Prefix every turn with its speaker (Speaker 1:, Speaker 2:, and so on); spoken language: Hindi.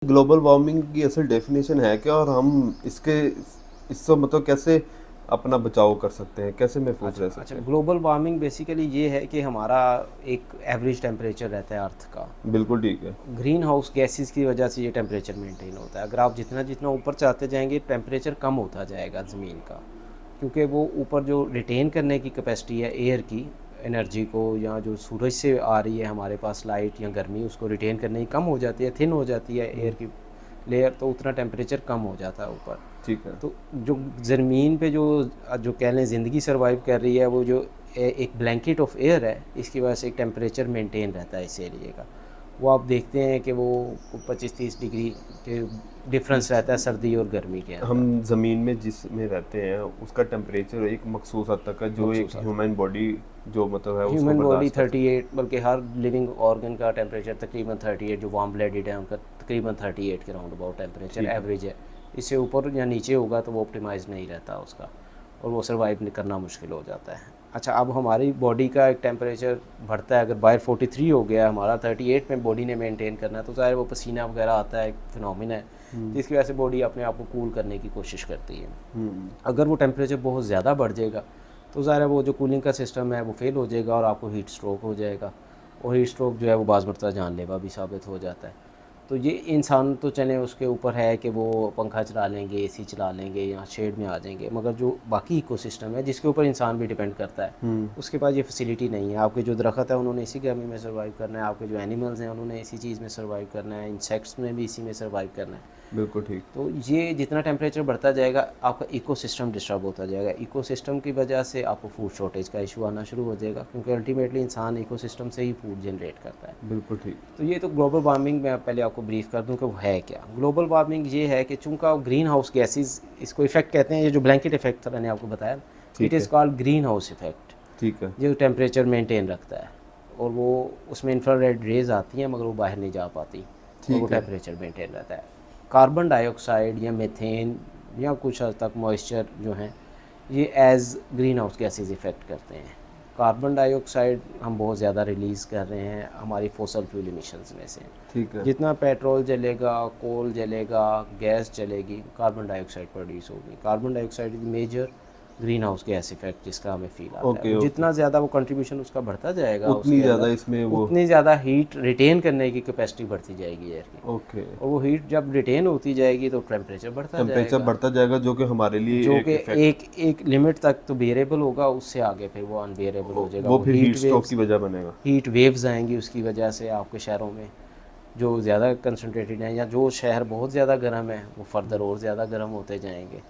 Speaker 1: ग्लोबल वार्मिंग की असल डेफिनेशन है क्या और हम इससे मतलब कैसे अपना बचाव कर सकते हैं, कैसे महफूज
Speaker 2: अच्छा
Speaker 1: रह
Speaker 2: अच्छा,
Speaker 1: सकते हैं?
Speaker 2: ग्लोबल वार्मिंग बेसिकली ये है कि हमारा एक एवरेज टेम्परेचर रहता है अर्थ का।
Speaker 1: बिल्कुल ठीक है।
Speaker 2: ग्रीन हाउस गैसेस की वजह से ये टेम्परेचर मेंटेन होता है। अगर आप जितना जितना ऊपर जाते जाएंगे टेम्परेचर कम होता जाएगा ज़मीन का, क्योंकि वो ऊपर जो रिटेन करने की कैपेसिटी है एयर की, एनर्जी को, या जो सूरज से आ रही है हमारे पास लाइट या गर्मी, उसको रिटेन करने की कम हो जाती है, थिन हो जाती है एयर की लेयर, तो उतना टेम्परेचर कम हो जाता है ऊपर।
Speaker 1: ठीक है।
Speaker 2: तो जो ज़मीन पे जो जो कह लें ज़िंदगी सर्वाइव कर रही है, वो जो एक ब्लैंकेट ऑफ एयर है, इसकी वजह से एक टेम्परेचर मेंटेन रहता है इस एरिए का। वो आप देखते हैं कि वो 25-30 डिग्री के डिफरेंस रहता है सर्दी और गर्मी के
Speaker 1: हम
Speaker 2: अंदर।
Speaker 1: ज़मीन में जिसमें रहते हैं उसका टेम्परेचर एक मखसूस हद तक है जो एक
Speaker 2: मखसूस आता
Speaker 1: ह्यूमन बॉडी जो मतलब है
Speaker 2: है
Speaker 1: उसको
Speaker 2: ह्यूमन बॉडी
Speaker 1: बर्दाश्त कर सकती
Speaker 2: 38, बल्कि हर लिविंग ऑर्गन का टेम्परेचर तकरीबन 38, जो वार्म ब्लडेड है उनका तकरीबन 38 के राउंड अबाउट
Speaker 1: है।
Speaker 2: टेम्परेचर
Speaker 1: ठीक है।
Speaker 2: एवरेज है। इससे ऊपर या नीचे होगा तो वो ऑप्टिमाइज नहीं रहता उसका, और वो सर्वाइव करना मुश्किल हो जाता है। अच्छा, अब हमारी बॉडी का एक टेम्परेचर बढ़ता है, अगर बाहर 43 हो गया, हमारा 38 में बॉडी ने मेंटेन करना है, तो ज़ाहिर वो पसीना वगैरह आता है, एक फिनोमिना है जिसकी वजह से बॉडी अपने आप को कूल करने की कोशिश करती है। अगर वो टेम्परेचर बहुत ज़्यादा बढ़ जाएगा तो ज़ाहिर है वो जो कूलिंग का सिस्टम है वो फेल हो जाएगा और आपको हीट स्ट्रोक हो जाएगा, और हीट स्ट्रोक जो है वो बाज़ मरतबा जानलेवा भी साबित हो जाता है। तो ये इंसान तो चले उसके ऊपर है कि वो पंखा चला लेंगे, एसी चला लेंगे, या शेड में आ जाएंगे, मगर जो बाकी इकोसिस्टम है जिसके ऊपर इंसान भी डिपेंड करता है, उसके पास ये फैसिलिटी नहीं है। आपके जो दरख्त है उन्होंने इसी गर्मी में सर्वाइव करना है, आपके जो एनिमल्स हैं उन्होंने इसी चीज़ में सर्वाइव करना है, इंसेक्ट्स में भी इसी में सर्वाइव करना है।
Speaker 1: बिल्कुल ठीक।
Speaker 2: तो ये जितना टेम्परेचर बढ़ता जाएगा आपका इकोसिस्टम डिस्टर्ब होता जाएगा। इकोसिस्टम की वजह से आपको फूड शॉर्टेज का इशू आना शुरू हो जाएगा, क्योंकि अल्टीमेटली इंसान इकोसिस्टम से ही फूड जनरेट करता है।
Speaker 1: बिल्कुल ठीक।
Speaker 2: तो ये तो ग्लोबल वार्मिंग, मैं पहले आपको ब्रीफ कर दूं कि वो है क्या। ग्लोबल वार्मिंग ये है कि चूंकि ग्रीन हाउस गैसेज, इसको इफेक्ट कहते हैं, ये जो ब्लैंकेट इफेक्ट था मैंने आपको बताया, इट
Speaker 1: ठीक
Speaker 2: इज़
Speaker 1: है।
Speaker 2: Called green house effect.
Speaker 1: ठीक है।
Speaker 2: जो टेम्परेचर मेंटेन रखता है, और वो उसमें इंफ्रारेड रेज आती हैं मगर वो बाहर नहीं जा पाती, और वो
Speaker 1: ठीक है।
Speaker 2: टेम्परेचर मेंटेन रहता है। कार्बन डाइऑक्साइड या मीथेन या कुछ हद तक मॉइस्चर जो हैं, ये as green house gases effect करते हैं। कार्बन डाइऑक्साइड हम बहुत ज़्यादा रिलीज़ कर रहे हैं हमारी फॉसल फ्यूल इमिशंस में से।
Speaker 1: ठीक है।
Speaker 2: जितना पेट्रोल जलेगा, कोल जलेगा, गैस जलेगी, कार्बन डाइऑक्साइड प्रोड्यूस होगी। Carbon dioxide is major green house gas effect जिसका हमें फील आता है,
Speaker 1: ओके
Speaker 2: और
Speaker 1: ओके।
Speaker 2: जितना ज़्यादा वो कंट्रीब्यूशन उसका बढ़ता जाएगा
Speaker 1: उतनी
Speaker 2: उसके
Speaker 1: ज़्यादा
Speaker 2: अंदर,
Speaker 1: इसमें वो।
Speaker 2: उतनी ज़्यादा हीट रिटेन करने की कैपेसिटी बढ़ती जाएगी एयर की,
Speaker 1: ओके।
Speaker 2: और वो हीट जब रिटेन होती जाएगी तो टेम्परेचर बढ़ता
Speaker 1: टेम्परेचर
Speaker 2: जाएगा,
Speaker 1: बढ़ता जाएगा जो कि हमारे लिए
Speaker 2: जो
Speaker 1: एक
Speaker 2: कि
Speaker 1: इफेक्ट।
Speaker 2: एक एक लिमिट तक तो बेरेबल होगा, उससे आगे फिर वो अनबेरेबल हो जाएगा।
Speaker 1: वो
Speaker 2: वो
Speaker 1: फिर हीट स्ट्रोक की वजह बनेगा।
Speaker 2: हीट वेव्स आएंगी उसकी वजह से आपके शहरों में, जो ज़्यादा कंसनट्रेटेड हैं, या जो शहर बहुत ज़्यादा गर्म है वो फर्दर और ज़्यादा गर्म होते जाएंगे।